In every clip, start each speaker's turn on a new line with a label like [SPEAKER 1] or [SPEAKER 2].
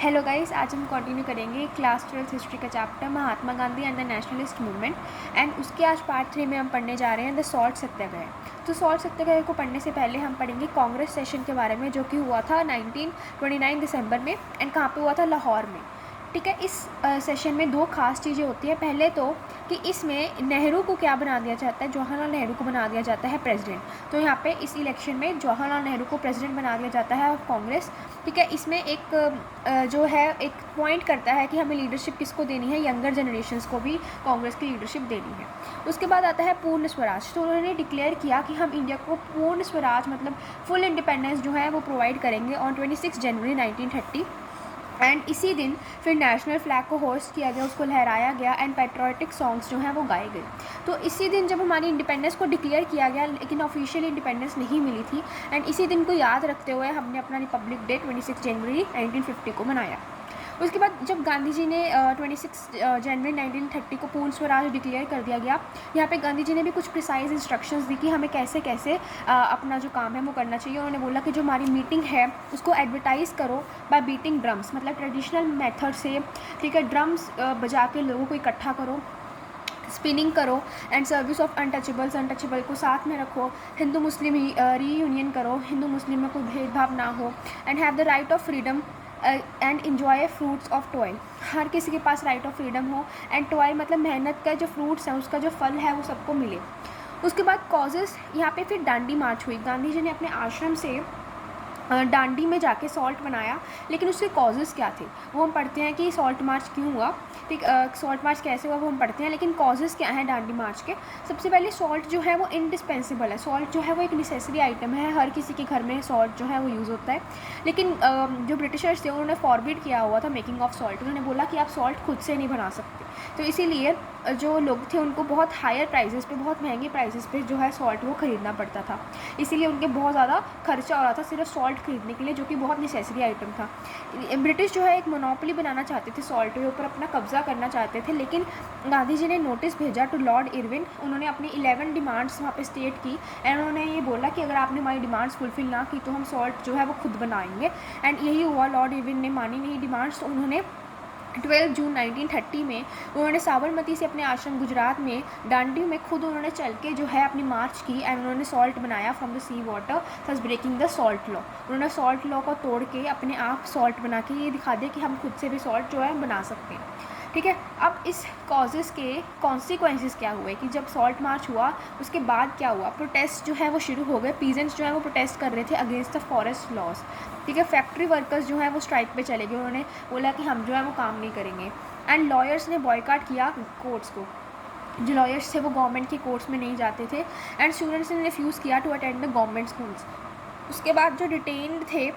[SPEAKER 1] Hello guys, आज हम continue करेंगे क्लास 12 हिस्ट्री का chapter Mahatma Gandhi and the nationalist movement. And उसके आज पार्ट 3 में हम पढ़ने जा रहे हैं द सॉल्ट सत्याग्रह। तो सॉल्ट सत्याग्रह को पढ़ने से पहले हम पढ़ेंगे कांग्रेस सेशन के बारे में, जो कि हुआ था 1929 दिसंबर में। एंड कहाँ पे हुआ था? लाहौर में। ठीक है। इस सेशन में दो खास चीज़ें होती हैं। पहले तो कि इसमें नेहरू को क्या बना दिया जाता है, जवाहरलाल नेहरू को बना दिया जाता है प्रेसिडेंट। तो यहाँ पे इस इलेक्शन में जवाहरलाल नेहरू को प्रेसिडेंट बना दिया जाता है कांग्रेस। ठीक है। इसमें एक जो है एक पॉइंट करता है कि हमें लीडरशिप किसको देनी है, यंगर जनरेशन्स को भी कांग्रेस की लीडरशिप देनी है। उसके बाद आता है पूर्ण स्वराज। तो उन्होंने डिक्लेयर किया कि हम इंडिया को पूर्ण स्वराज मतलब फुल इंडिपेंडेंस जो है वो प्रोवाइड करेंगे ऑन 26 जनवरी 1930। एंड इसी दिन फिर नेशनल फ्लैग को होस्ट किया गया, उसको लहराया गया एंड पैट्रियोटिक सॉन्ग्स जो हैं वो गाए गए। तो इसी दिन जब हमारी इंडिपेंडेंस को डिक्लेयर किया गया, लेकिन ऑफिशियली इंडिपेंडेंस नहीं मिली थी। एंड इसी दिन को याद रखते हुए हमने अपना रिपब्लिक डे 26 जनवरी 1950 को मनाया। उसके बाद जब गांधी जी ने 26 जनवरी 1930 को पूर्ण स्वराज डिक्लेयर कर दिया गया, यहाँ पे गांधी जी ने भी कुछ प्रिसाइज इंस्ट्रक्शंस दी कि हमें कैसे कैसे अपना जो काम है वो करना चाहिए। उन्होंने बोला कि जो हमारी मीटिंग है उसको एडवर्टाइज़ करो बाय बीटिंग ड्रम्स, मतलब ट्रेडिशनल मेथड से। ठीक है। ड्रम्स बजा के लोगों को इकट्ठा करो, स्पिनिंग करो एंड सर्विस ऑफ अनटचेबल को साथ में रखो, हिंदू मुस्लिम रीयूनियन करो, हिंदू मुस्लिम में कोई भेदभाव ना हो, and have the right of freedom and enjoy fruits of toil. हर किसी के पास राइट ऑफ फ्रीडम हो एंड टॉयल मतलब मेहनत का जो फ्रूट्स हैं उसका जो फल है वो सबको मिले। उसके बाद कॉजेज़, यहाँ पे फिर दांडी मार्च हुई। गांधी जी ने अपने आश्रम से दांडी में जाके सॉल्ट बनाया, लेकिन उसके कॉजेज़ क्या थे वो हम पढ़ते हैं कि सॉल्ट मार्च क्यों हुआ। ठीक, सॉल्ट मार्च कैसे हुआ वो हम पढ़ते हैं, लेकिन कॉजेज़ क्या हैं दांडी मार्च के। सबसे पहले सॉल्ट जो है वो इंडिस्पेंसिबल है। सॉल्ट जो है वो एक नेसेसरी आइटम है, हर किसी के घर में सॉल्ट जो है वो यूज़ होता है। लेकिन जो ब्रिटिशर्स थे उन्होंने फॉरबिड किया हुआ था मेकिंग ऑफ सॉल्ट। उन्होंने बोला कि आप सॉल्ट खुद से नहीं बना सकते। तो इसीलिए जो लोग थे उनको बहुत हायर प्राइसेस पे, बहुत महंगे प्राइसेस पे जो है सॉल्ट वो ख़रीदना पड़ता था। इसीलिए उनके बहुत ज़्यादा खर्चा हो रहा था सिर्फ सॉल्ट खरीदने के लिए, जो कि बहुत नेसेसरी आइटम था। ब्रिटिश जो है एक मोनोपोली बनाना चाहते थे, सॉल्ट के ऊपर अपना कब्जा करना चाहते थे। लेकिन गांधी जी ने नोटिस भेजा टू लॉर्ड इरविन। उन्होंने अपनी 11 डिमांड्स वहाँ पे स्टेट की एंड उन्होंने ये बोला कि अगर आपने हमारी डिमांड्स फुलफिल ना की तो हम सॉल्ट जो है वो खुद बनाएंगे। एंड यही हुआ, लॉर्ड इरविन ने मानी नहीं डिमांड्स। तो उन्होंने 12 जून 1930 में उन्होंने साबरमती से अपने आश्रम गुजरात में दांडी में खुद उन्होंने चल के जो है अपनी मार्च की एंड उन्होंने सॉल्ट बनाया from the sea water, thus breaking the salt law. उन्होंने सॉल्ट लॉ को तोड़ के अपने आप सॉल्ट बना के ये दिखा दिया कि हम खुद से भी सॉल्ट जो है बना सकते हैं। ठीक है। अब इस कॉजेज़ के कॉन्सिक्वेंसेस क्या हुए कि जब सॉल्ट मार्च हुआ उसके बाद क्या हुआ, प्रोटेस्ट जो है वो शुरू हो गए। पीजेंट्स जो है वो प्रोटेस्ट कर रहे थे अगेंस्ट द फॉरेस्ट लॉज। ठीक है। फैक्ट्री वर्कर्स जो है वो स्ट्राइक पे चले गए, उन्होंने बोला कि हम जो है वो काम नहीं करेंगे। एंड लॉयर्स ने बॉयकॉट किया कोर्ट्स को। जो लॉयर्स थे वो गवर्नमेंट के कोर्ट्स में नहीं जाते थे। एंड स्टूडेंट्स ने रिफ्यूज़ किया to attend the government schools. उसके बाद जो डिटेन्ड थे,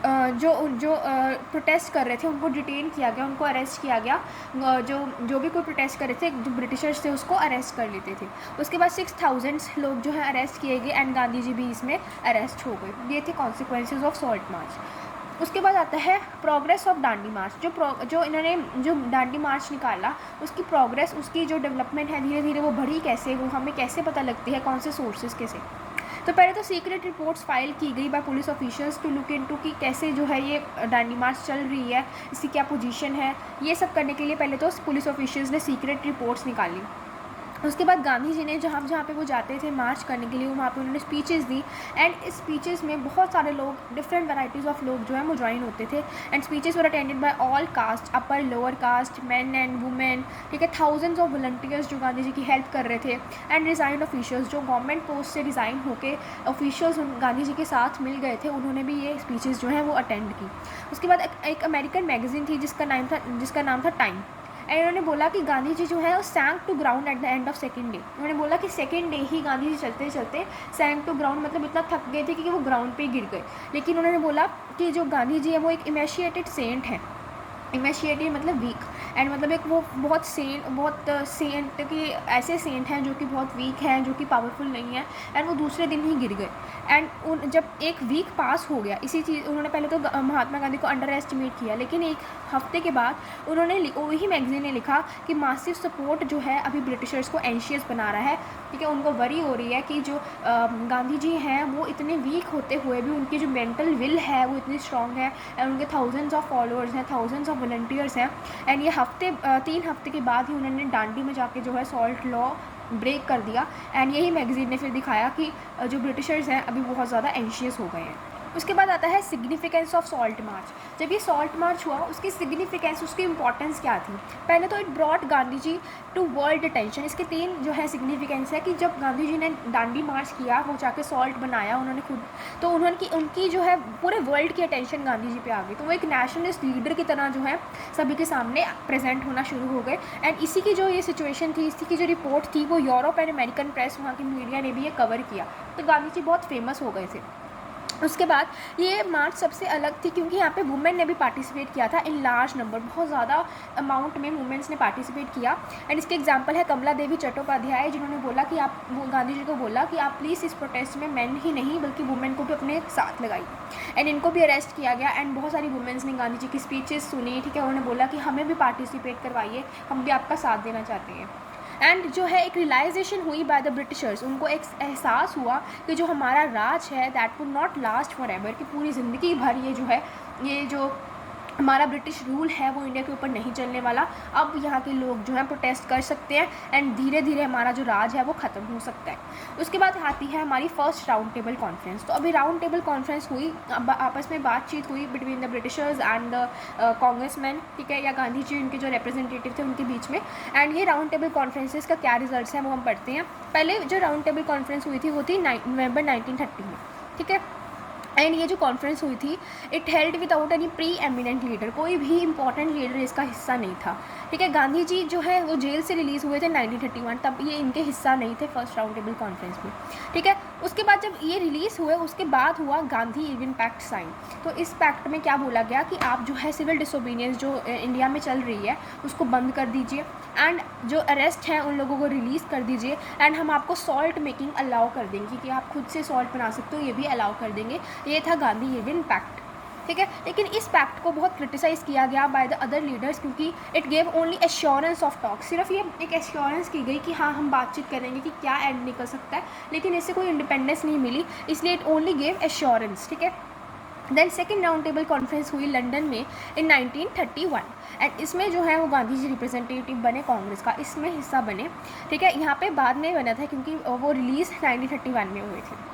[SPEAKER 1] जो जो प्रोटेस्ट कर रहे थे उनको डिटेन किया गया, उनको अरेस्ट किया गया। जो भी कोई प्रोटेस्ट कर रहे थे, जो ब्रिटिशर्स थे उसको अरेस्ट कर लेते थे। उसके बाद 6000 लोग जो है अरेस्ट किए गए एंड गांधी जी भी इसमें अरेस्ट हो गए। ये थे कॉन्सिक्वेंसेस ऑफ सॉल्ट मार्च। उसके बाद आता है प्रोग्रेस ऑफ दांडी मार्च। जो इन्होंने जो दांडी मार्च निकाला उसकी प्रोग्रेस, उसकी जो डेवलपमेंट है धीरे धीरे वो बढ़ी कैसे, वो हमें कैसे पता लगती है, कौन से सोर्सेज के से। तो पहले तो सीक्रेट रिपोर्ट्स फाइल की गई by police officials to look into कि कैसे जो है ये दांडी मार्च चल रही है, इसकी क्या पोजीशन है। ये सब करने के लिए पहले तो पुलिस ऑफिशियल्स ने सीक्रेट रिपोर्ट्स निकाली। उसके बाद गांधी जी ने जहाँ जहाँ पे वो जाते थे मार्च करने के लिए, वहाँ पे उन्होंने स्पीचेस दी। एंड इस स्पीचेस में बहुत सारे लोग, डिफरेंट वैराइटीज़ ऑफ लोग जो है वो ज्वाइन होते थे। And speeches were attended by all cast, upper lower caste, man and women. ठीक है। थाउजेंड्स ऑफ वॉलंटियर्स जो गांधी जी की हेल्प कर रहे थे। एंड रिज़ाइंड ऑफिशियल्स जो गवर्नमेंट पोस्ट से रिज़ाइन होकर ऑफिशियल्स गांधी जी के साथ मिल गए थे, उन्होंने भी ये स्पीचेस जो हैं वो अटेंड की। उसके बाद एक अमेरिकन मैगजीन थी जिसका नाम था टाइम। एंड उन्होंने बोला कि गांधी जी जो है वो sank to ground at the end of second day. उन्होंने बोला कि सेकेंड डे ही गांधी जी चलते चलते सैंक टू ग्राउंड, मतलब इतना थक गए थे कि वो ग्राउंड पे गिर गए। लेकिन उन्होंने बोला कि जो गांधी जी है वो एक इमेशिएटेड सेंट है। इमेशिएटेड मतलब वीक, एंड मतलब एक वो बहुत सेंट कि ऐसे सेंट हैं जो कि बहुत वीक हैं, जो कि पावरफुल नहीं है, एंड वो दूसरे दिन ही गिर गए। एंड उन जब एक वीक पास हो गया, इसी चीज़ उन्होंने पहले तो महात्मा गांधी को अंडर एस्टिमेट किया, लेकिन एक हफ्ते के बाद उन्होंने वही मैगजीन ने लिखा कि मासिव सपोर्ट जो है अभी ब्रिटिशर्स को एंशियस बना रहा है, ठीक है। उनको वरी हो रही है कि जो गांधी जी हैं वो इतने वीक होते हुए भी उनकी जो मेंटल विल है वो इतनी स्ट्रांग है, एंड उनके थाउजेंड्स ऑफ फॉलोअर्स हैं, थाउजेंड्स ऑफ वॉलंटियर्स हैं। एंड ये 3 हफ्ते के बाद ही उन्होंने दांडी में जाके जो है सॉल्ट लॉ ब्रेक कर दिया। एंड यही मैगजीन ने फिर दिखाया कि जो ब्रिटिशर्स हैं अभी बहुत ज़्यादा एंशियस हो गए हैं। उसके बाद आता है सिग्निफिकेंस ऑफ सॉल्ट मार्च। जब ये सॉल्ट मार्च हुआ उसकी सिग्निफिकेंस, उसकी इंपॉर्टेंस क्या थी? पहले तो it brought Gandhi ji to world attention. इसके 3 जो है सिग्निफिकेंस है कि जब गांधी जी ने दांडी मार्च किया, वो जाके सॉल्ट बनाया उन्होंने खुद, तो उनकी जो है पूरे वर्ल्ड की अटेंशन गांधी जी पे आ गई। तो वो एक नेशनलिस्ट लीडर की तरह जो है सभी के सामने प्रेजेंट होना शुरू हो गए। एंड इसी की जो ये सिचुएशन थी, इसी की जो रिपोर्ट थी, वो यूरोप एंड अमेरिकन प्रेस, वहाँ की मीडिया ने भी ये कवर किया। तो गांधी जी बहुत फेमस हो गए थे। उसके बाद ये मार्च सबसे अलग थी क्योंकि यहाँ पे वुमेन ने भी पार्टिसिपेट किया था इन लार्ज नंबर, बहुत ज़्यादा अमाउंट में वुमेन्स ने पार्टिसिपेट किया। एंड इसके एग्जांपल है कमला देवी चट्टोपाध्याय, जिन्होंने बोला कि आप, गांधी जी को बोला कि आप प्लीज़ इस प्रोटेस्ट में मेन ही नहीं बल्कि वुमेन को भी अपने साथ लगाइए। एंड इनको भी अरेस्ट किया गया। एंड बहुत सारी वुमेन्स ने गांधी जी की स्पीचेस सुनी, ठीक है। उन्होंने बोला कि हमें भी पार्टिसिपेट करवाइए, हम भी आपका साथ देना चाहते हैं। एंड जो है एक रियलाइजेशन हुई बाय द ब्रिटिशर्स, उनको एक एहसास हुआ कि जो हमारा राज है that would not last for ever, कि पूरी ज़िंदगी भर ये जो है, ये जो हमारा ब्रिटिश रूल है वो इंडिया के ऊपर नहीं चलने वाला। अब यहाँ के लोग जो है प्रोटेस्ट कर सकते हैं, एंड धीरे धीरे हमारा जो राज है वो ख़त्म हो सकता है। उसके बाद आती है हमारी फर्स्ट राउंड टेबल कॉन्फ्रेंस। तो अभी राउंड टेबल कॉन्फ्रेंस हुई, आपस में बातचीत हुई between the Britishers and the congressman, ठीक है, या गांधी जी उनके जो रिप्रेजेंटेटिव थे उनके बीच में। एंड ये राउंड टेबल कॉन्फ्रेंसेस का क्या रिजल्ट है वो हम पढ़ते हैं। पहले जो राउंड टेबल कॉन्फ्रेंस हुई थी वो थी नवंबर 1930 में, ठीक है। एंड ये जो कॉन्फ्रेंस हुई थी, it held without any pre eminent leader, कोई भी इंपॉर्टेंट लीडर इसका हिस्सा नहीं था, ठीक है। गांधी जी जो है वो जेल से रिलीज़ हुए थे 1931, तब ये इनके हिस्सा नहीं थे फर्स्ट राउंड टेबल कॉन्फ्रेंस में, ठीक है। उसके बाद जब ये रिलीज़ हुए उसके बाद हुआ गांधी इरविन पैक्ट साइन। तो इस पैक्ट में क्या बोला गया कि आप जो है सिविल डिसोबीडियंस जो इंडिया में चल रही है उसको बंद कर दीजिए, एंड जो अरेस्ट हैं उन लोगों को रिलीज़ कर दीजिए, एंड हम आपको सॉल्ट मेकिंग अलाउ कर देंगे कि आप खुद से सॉल्ट बना सकते हो, ये भी अलाउ कर देंगे। ये था गांधी इरविन पैक्ट, ठीक है। लेकिन इस पैक्ट को बहुत क्रिटिसाइज़ किया गया बाय द अदर लीडर्स क्योंकि it gave only assurance of talk. सिर्फ ये एक एश्योरेंस की गई कि हाँ हम बातचीत करेंगे कि क्या एंड निकल सकता है, लेकिन इससे कोई इंडिपेंडेंस नहीं मिली, इसलिए इट ओनली गेव एश्योरेंस, ठीक है। Then second round table conference हुई लंदन में इन 1931, एंड इसमें जो है वो गांधी जी रिप्रेजेंटेटिव बने कांग्रेस का, इसमें हिस्सा बने, ठीक है। यहाँ पे बाद में बना था क्योंकि वो रिलीज़ 1931 में हुए थे,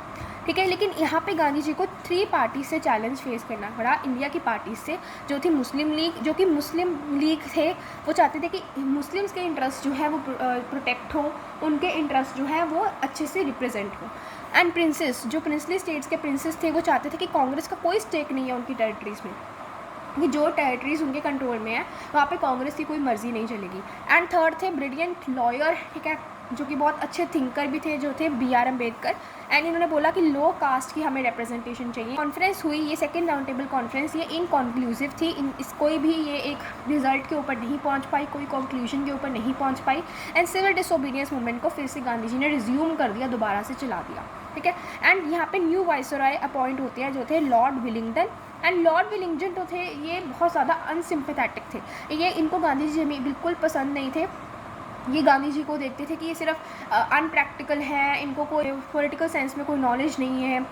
[SPEAKER 1] ठीक है। लेकिन यहाँ पे गांधी जी को 3 पार्टी से चैलेंज फेस करना पड़ा। इंडिया की पार्टी से जो थी मुस्लिम लीग, जो कि मुस्लिम लीग थे वो चाहते थे कि मुस्लिम्स के इंटरेस्ट जो है वो प्रोटेक्ट हो, उनके इंटरेस्ट जो है वो अच्छे से रिप्रेजेंट हो। एंड प्रिंसेस, जो प्रिंसली स्टेट्स के प्रिंसेस थे वो चाहते थे कि कांग्रेस का कोई स्टेक नहीं है उनकी टेरिटरीज़ में, कि जो टेरिटरीज़ उनके कंट्रोल में है वहाँ पे कांग्रेस की कोई मर्जी नहीं चलेगी। एंड थर्ड थे ब्रिलियंट लॉयर, ठीक है, जो कि बहुत अच्छे थिंकर भी थे, जो थे BR अम्बेडकर। एंड इन्होंने बोला कि लो कास्ट की हमें रिप्रेजेंटेशन चाहिए। कॉन्फ्रेंस हुई ये सेकेंड राउंड टेबल कॉन्फ्रेंस, ये इनकॉन्क्लूसिव थी, कोई भी ये एक रिजल्ट के ऊपर नहीं पहुंच पाई, कोई कंक्लूजन के ऊपर नहीं पहुंच पाई। एंड सिविल डिसोबीडियंस मूवमेंट को फिर से गांधी जी ने रिज्यूम कर दिया, दोबारा से चला दिया, ठीक है। एंड यहाँ पे न्यू वाइसरॉय अपॉइंट होते हैं जो थे Lord Willingdon. And Lord Willingdon जो थे ये बहुत ज़्यादा अनसिम्पैथेटिक थे, ये इनको गांधी जी में बिल्कुल पसंद नहीं थे। ये गांधी जी को देखते थे कि ये सिर्फ अनप्रैक्टिकल है, इनको कोई पॉलिटिकल सेंस में कोई नॉलेज नहीं है,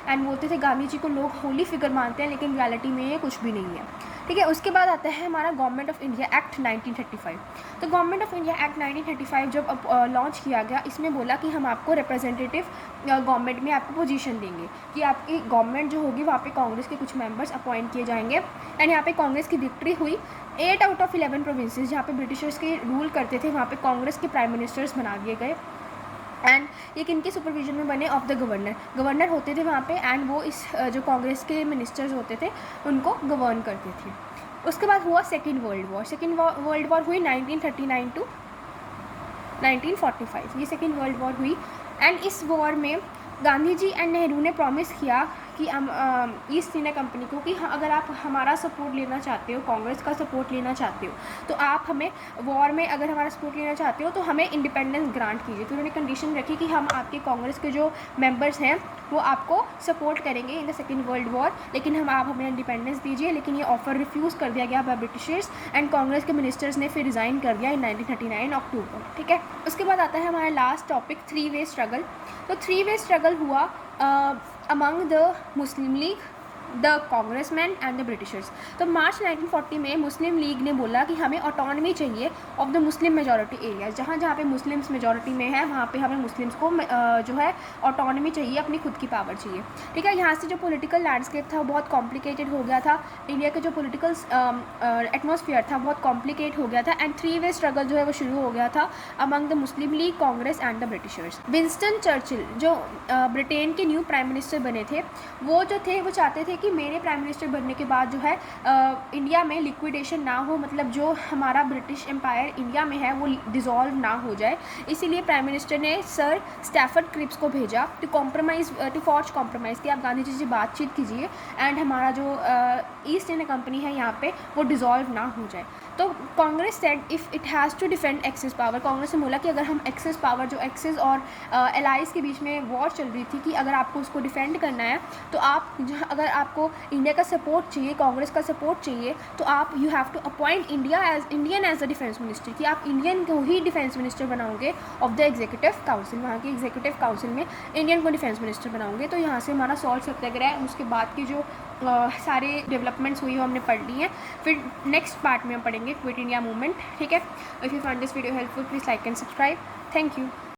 [SPEAKER 1] एंड बोलते थे गांधी जी को लोग होली फिगर मानते हैं लेकिन रियलिटी में ये कुछ भी नहीं है, ठीक है। उसके बाद आता है हमारा गवर्नमेंट ऑफ इंडिया एक्ट 1935। तो गवर्नमेंट ऑफ इंडिया एक्ट 1935 जब लॉन्च किया गया, इसमें बोला कि हम आपको रिप्रेजेंटेटिव गवर्नमेंट में आपको पोजीशन देंगे, कि आपकी गवर्नमेंट जो होगी वहाँ पे कांग्रेस के कुछ मेंबर्स अपॉइंट किए जाएंगे। एंड यहाँ पे कांग्रेस की विक्ट्री हुई। 8 आउट ऑफ 11 प्रोविंसेस जहाँ पे ब्रिटिशर्स के रूल करते थे वहाँ पे कांग्रेस के प्राइम मिनिस्टर्स बना दिए गए। एंड ये किनके सुपरविजन में बने? ऑफ द गवर्नर होते थे वहाँ पे, एंड वो इस जो कांग्रेस के मिनिस्टर्स होते थे उनको गवर्न करते थे। उसके बाद हुआ second world war. Second world war हुई 1939 टू 1945, ये सेकेंड वर्ल्ड वॉर हुई। एंड इस वॉर में गांधी जी एंड नेहरू ने प्रॉमिस किया कि हम ईस्ट इंडिया कंपनी को कि अगर आप हमारा सपोर्ट लेना चाहते हो, कांग्रेस का सपोर्ट लेना चाहते हो, तो आप हमें वॉर में अगर हमारा सपोर्ट लेना चाहते हो तो हमें इंडिपेंडेंस ग्रांट कीजिए। तो उन्होंने कंडीशन रखी कि हम आपके कांग्रेस के जो मेंबर्स हैं वो आपको सपोर्ट करेंगे in the second world war, लेकिन आप हमें इंडिपेंडेंस दीजिए। लेकिन ये ऑफर रिफ्यूज़ कर दिया गया बाय ब्रिटिशर्स एंड कांग्रेस के मिनिस्टर्स ने फिर रिज़ाइन कर दिया इन 1939 अक्टूबर। ठीक है, उसके बाद आता है हमारा लास्ट टॉपिक, 3 वे स्ट्रगल। तो 3 वे स्ट्रगल हुआ among the Muslim league, the congressman and the Britishers. तो मार्च 1940 में मुस्लिम लीग ने बोला कि हमें ऑटोनॉमी चाहिए of the Muslim majority areas, जहाँ जहाँ पे मुस्लिम्स मेजॉरिटी में है वहाँ पे हमें मुस्लिम्स को जो है ऑटोनॉमी चाहिए, अपनी खुद की पावर चाहिए। ठीक है, यहाँ से जो पॉलिटिकल लैंडस्केप था वो बहुत कॉम्प्लिकेटेड हो गया था, इंडिया का जो पॉलिटिकल एटमॉस्फेयर था बहुत कॉम्प्लिकेट हो गया था एंड 3 वे स्ट्रगल जो है वो शुरू हो गया था among the Muslim league, Congress and the Britishers. Winston Churchill जो ब्रिटेन के न्यू प्राइम मिनिस्टर बने थे, वो जो थे वो चाहते थे कि मेरे प्राइम मिनिस्टर बनने के बाद जो है इंडिया में लिक्विडेशन ना हो, मतलब जो हमारा ब्रिटिश एम्पायर इंडिया में है वो डिज़ोल्व ना हो जाए। इसीलिए प्राइम मिनिस्टर ने सर स्टैफर्ड क्रिप्स को भेजा टू फॉर्ज कॉम्प्रोमाइज़ कि आप गांधी जी से बातचीत कीजिए एंड हमारा जो ईस्ट इंडिया कंपनी है यहाँ पे वो डिज़ोल्व ना हो जाए। तो Congress said if it has to defend axis power, Congress ने बोला कि अगर हम एक्सेस पावर जो एक्सेस और एलाइज के बीच में वॉर चल रही थी कि अगर आपको उसको डिफेंड करना है तो आप अगर आपको इंडिया का सपोर्ट चाहिए, कांग्रेस का सपोर्ट चाहिए, तो आप you have to appoint Indian as the defence minister, कि आप इंडियन को ही डिफेंस मिनिस्टर बनाओगे ऑफ द एग्जीक्यूटिव काउंसिल, वहाँ की एग्जीक्यूटिव काउंसिल में इंडियन को डिफेंस मिनिस्टर बनाओगे। तो यहाँ से हमारा सॉल्ट सत्याग्रह है, उसके बाद की जो सारे डेवलपमेंट्स हुई वो हमने पढ़ ली हैं। फिर नेक्स्ट पार्ट में हम पढ़ेंगे क्विट इंडिया मूवमेंट। ठीक है, if you find this video helpful please like and subscribe. Thank you.